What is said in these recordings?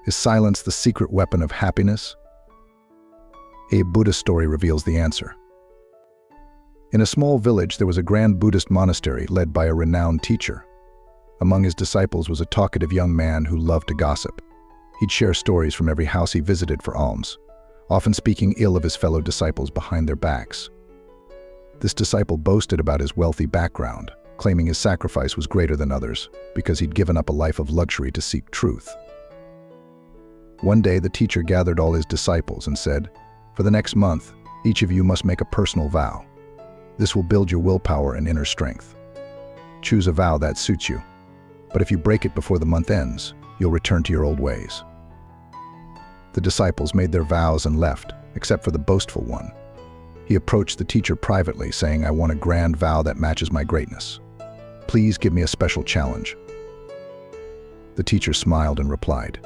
Is silence the secret weapon of happiness? A Buddhist story reveals the answer. In a small village, there was a grand Buddhist monastery led by a renowned teacher. Among his disciples was a talkative young man who loved to gossip. He'd share stories from every house he visited for alms, often speaking ill of his fellow disciples behind their backs. This disciple boasted about his wealthy background, claiming his sacrifice was greater than others because he'd given up a life of luxury to seek truth. One day, the teacher gathered all his disciples and said, "For the next month, each of you must make a personal vow. This will build your willpower and inner strength. Choose a vow that suits you, but if you break it before the month ends, you'll return to your old ways." The disciples made their vows and left, except for the boastful one. He approached the teacher privately, saying, "I want a grand vow that matches my greatness. Please give me a special challenge." The teacher smiled and replied,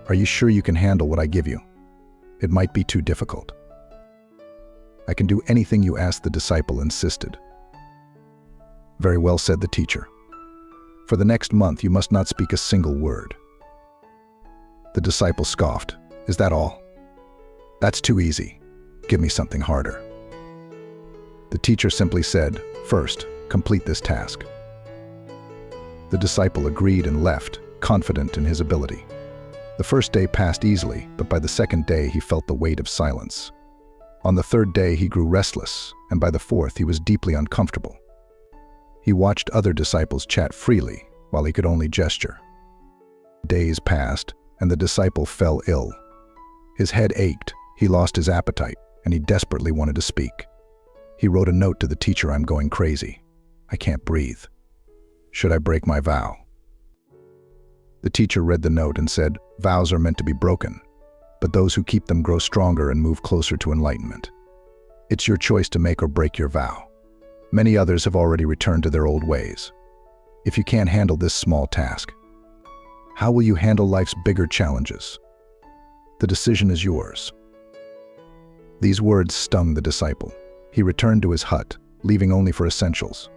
"Are you sure you can handle what I give you? It might be too difficult." "I can do anything you ask," the disciple insisted. "Very well," said the teacher. "For the next month, you must not speak a single word." The disciple scoffed. "Is that all? That's too easy. Give me something harder." The teacher simply said, "First, complete this task." The disciple agreed and left, confident in his ability. The first day passed easily, but by the second day he felt the weight of silence. On the third day he grew restless, and by the fourth he was deeply uncomfortable. He watched other disciples chat freely, while he could only gesture. Days passed, and the disciple fell ill. His head ached, he lost his appetite, and he desperately wanted to speak. He wrote a note to the teacher, "I'm going crazy. I can't breathe. Should I break my vow?" The teacher read the note and said, "Vows are meant to be broken, but those who keep them grow stronger and move closer to enlightenment. It's your choice to make or break your vow. Many others have already returned to their old ways. If you can't handle this small task, how will you handle life's bigger challenges? The decision is yours." These words stung the disciple. He returned to his hut, leaving only for essentials.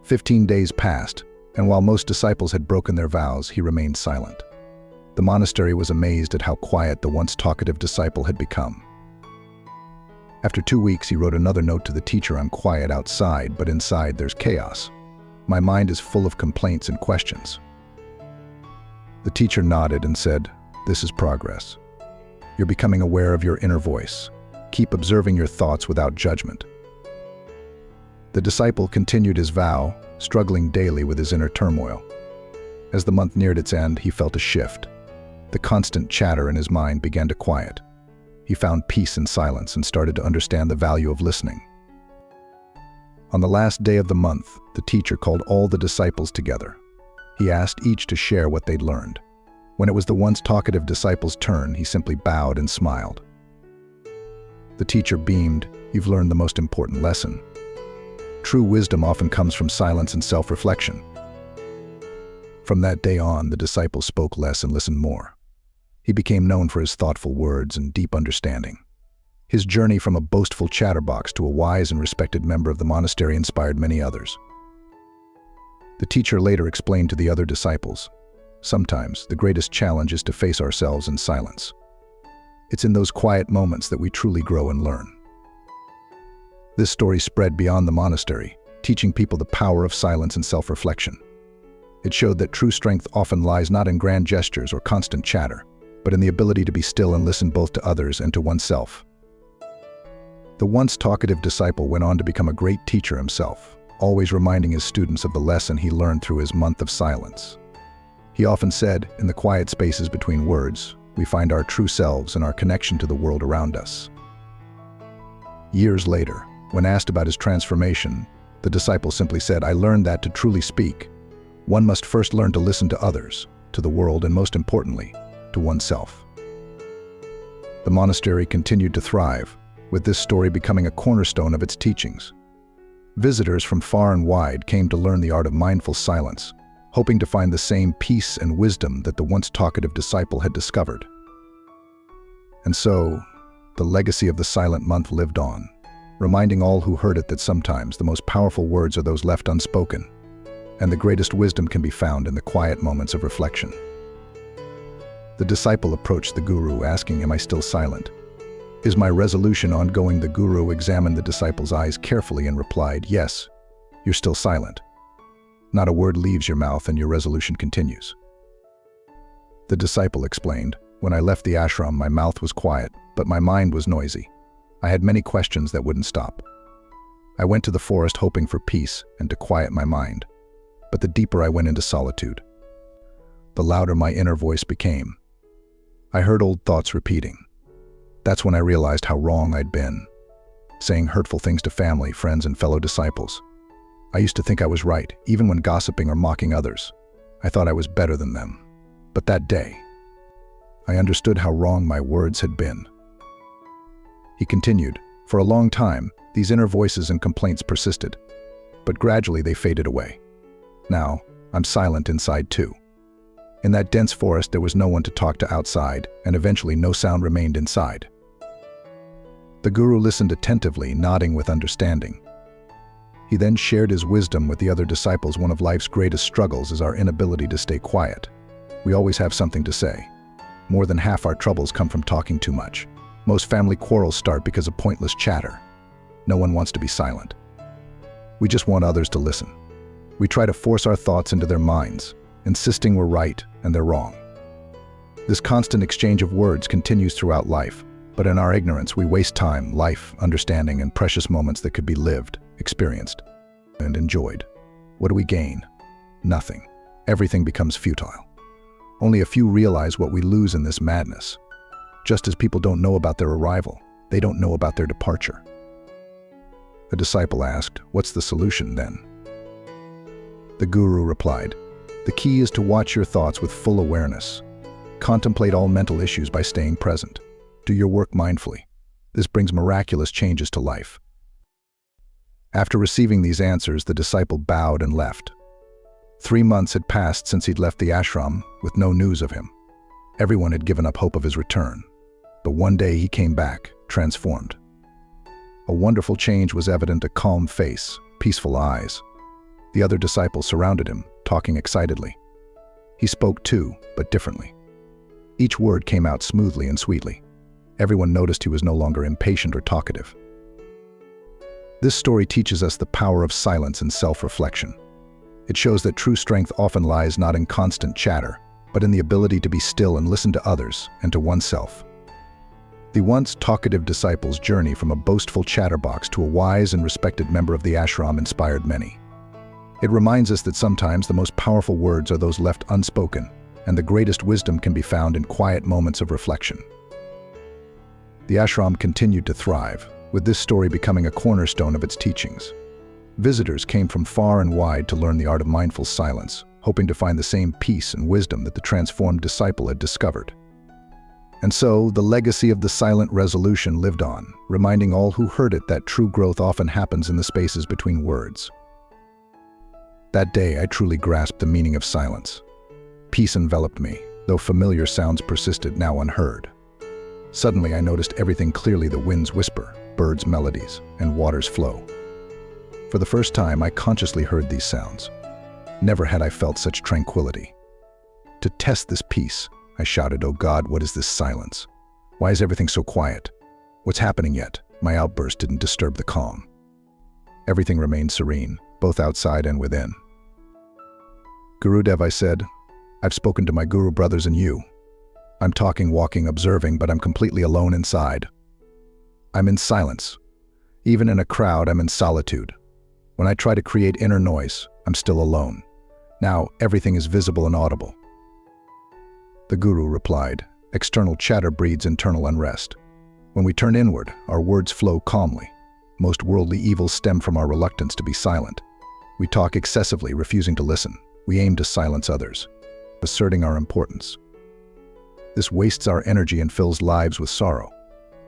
15 days passed, and while most disciples had broken their vows, he remained silent. The monastery was amazed at how quiet the once talkative disciple had become. After 2 weeks, he wrote another note to the teacher, "I'm quiet outside, but inside there's chaos. My mind is full of complaints and questions." The teacher nodded and said, "This is progress. You're becoming aware of your inner voice. Keep observing your thoughts without judgment." The disciple continued his vow, struggling daily with his inner turmoil. As the month neared its end, he felt a shift. The constant chatter in his mind began to quiet. He found peace in silence and started to understand the value of listening. On the last day of the month, the teacher called all the disciples together. He asked each to share what they'd learned. When it was the once talkative disciple's turn, he simply bowed and smiled. The teacher beamed, "You've learned the most important lesson. True wisdom often comes from silence and self-reflection." From that day on, the disciple spoke less and listened more. He became known for his thoughtful words and deep understanding. His journey from a boastful chatterbox to a wise and respected member of the monastery inspired many others. The teacher later explained to the other disciples, "Sometimes the greatest challenge is to face ourselves in silence. It's in those quiet moments that we truly grow and learn." This story spread beyond the monastery, teaching people the power of silence and self-reflection. It showed that true strength often lies not in grand gestures or constant chatter, but in the ability to be still and listen both to others and to oneself. The once talkative disciple went on to become a great teacher himself, always reminding his students of the lesson he learned through his month of silence. He often said, "In the quiet spaces between words, we find our true selves and our connection to the world around us." Years later, when asked about his transformation, the disciple simply said, "I learned that to truly speak, one must first learn to listen to others, to the world, and most importantly, to oneself." The monastery continued to thrive, with this story becoming a cornerstone of its teachings. Visitors from far and wide came to learn the art of mindful silence, hoping to find the same peace and wisdom that the once talkative disciple had discovered. And so, the legacy of the silent month lived on, reminding all who heard it that sometimes the most powerful words are those left unspoken, and the greatest wisdom can be found in the quiet moments of reflection. The disciple approached the guru, asking, "Am I still silent? Is my resolution ongoing?" The guru examined the disciple's eyes carefully and replied, "Yes, you're still silent. Not a word leaves your mouth and your resolution continues." The disciple explained, "When I left the ashram, my mouth was quiet, but my mind was noisy. I had many questions that wouldn't stop. I went to the forest hoping for peace and to quiet my mind. But the deeper I went into solitude, the louder my inner voice became. I heard old thoughts repeating. That's when I realized how wrong I'd been, saying hurtful things to family, friends, and fellow disciples. I used to think I was right, even when gossiping or mocking others. I thought I was better than them. But that day, I understood how wrong my words had been." He continued, "For a long time, these inner voices and complaints persisted, but gradually they faded away. Now, I'm silent inside too. In that dense forest, there was no one to talk to outside, and eventually no sound remained inside." The guru listened attentively, nodding with understanding. He then shared his wisdom with the other disciples. One of life's greatest struggles is our inability to stay quiet. We always have something to say. More than half our troubles come from talking too much. Most family quarrels start because of pointless chatter. No one wants to be silent. We just want others to listen. We try to force our thoughts into their minds, insisting we're right and they're wrong. This constant exchange of words continues throughout life, but in our ignorance we waste time, life, understanding, and precious moments that could be lived, experienced, and enjoyed. What do we gain? Nothing. Everything becomes futile. Only a few realize what we lose in this madness. Just as people don't know about their arrival, they don't know about their departure. The disciple asked, "What's the solution then?" The guru replied, "The key is to watch your thoughts with full awareness. Contemplate all mental issues by staying present. Do your work mindfully. This brings miraculous changes to life." After receiving these answers, the disciple bowed and left. 3 months had passed since he'd left the ashram, with no news of him. Everyone had given up hope of his return. But one day he came back, transformed. A wonderful change was evident: a calm face, peaceful eyes. The other disciples surrounded him, talking excitedly. He spoke too, but differently. Each word came out smoothly and sweetly. Everyone noticed he was no longer impatient or talkative. This story teaches us the power of silence and self-reflection. It shows that true strength often lies not in constant chatter, but in the ability to be still and listen to others and to oneself. The once talkative disciple's journey from a boastful chatterbox to a wise and respected member of the ashram inspired many. It reminds us that sometimes the most powerful words are those left unspoken, and the greatest wisdom can be found in quiet moments of reflection. The ashram continued to thrive, with this story becoming a cornerstone of its teachings. Visitors came from far and wide to learn the art of mindful silence, hoping to find the same peace and wisdom that the transformed disciple had discovered. And so, the legacy of the silent resolution lived on, reminding all who heard it that true growth often happens in the spaces between words. That day, I truly grasped the meaning of silence. Peace enveloped me, though familiar sounds persisted, now unheard. Suddenly, I noticed everything clearly: the wind's whisper, birds' melodies, and water's flow. For the first time, I consciously heard these sounds. Never had I felt such tranquility. To test this peace, I shouted, "Oh God, what is this silence? Why is everything so quiet? What's happening yet?" My outburst didn't disturb the calm. Everything remained serene, both outside and within. "Gurudev," I said, "I've spoken to my guru brothers and you. I'm talking, walking, observing, but I'm completely alone inside. I'm in silence. Even in a crowd, I'm in solitude. When I try to create inner noise, I'm still alone. Now, everything is visible and audible." The guru replied, "External chatter breeds internal unrest. When we turn inward, our words flow calmly. Most worldly evils stem from our reluctance to be silent. We talk excessively, refusing to listen. We aim to silence others, asserting our importance. This wastes our energy and fills lives with sorrow.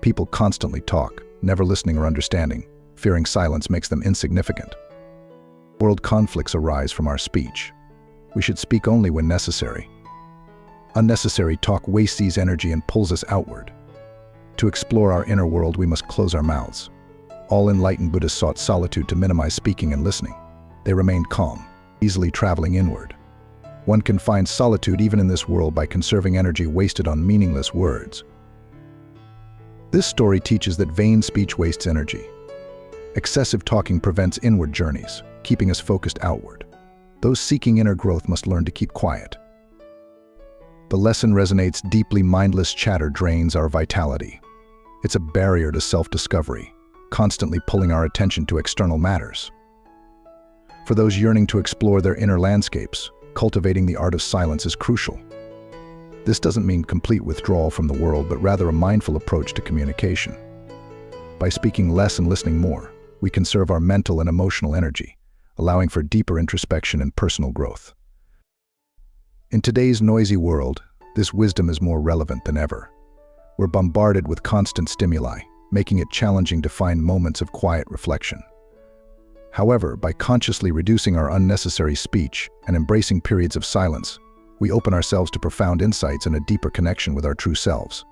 People constantly talk, never listening or understanding. Fearing silence makes them insignificant. World conflicts arise from our speech. We should speak only when necessary. Unnecessary talk wastes energy and pulls us outward. To explore our inner world, we must close our mouths. All enlightened Buddhists sought solitude to minimize speaking and listening. They remained calm, easily traveling inward. One can find solitude even in this world by conserving energy wasted on meaningless words. This story teaches that vain speech wastes energy. Excessive talking prevents inward journeys, keeping us focused outward. Those seeking inner growth must learn to keep quiet. The lesson resonates deeply. Mindless chatter drains our vitality. It's a barrier to self-discovery, constantly pulling our attention to external matters. For those yearning to explore their inner landscapes, cultivating the art of silence is crucial. This doesn't mean complete withdrawal from the world, but rather a mindful approach to communication. By speaking less and listening more, we conserve our mental and emotional energy, allowing for deeper introspection and personal growth. In today's noisy world, this wisdom is more relevant than ever. We're bombarded with constant stimuli, making it challenging to find moments of quiet reflection. However, by consciously reducing our unnecessary speech and embracing periods of silence, we open ourselves to profound insights and a deeper connection with our true selves.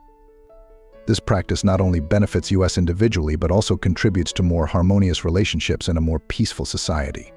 This practice not only benefits us individually, but also contributes to more harmonious relationships and a more peaceful society.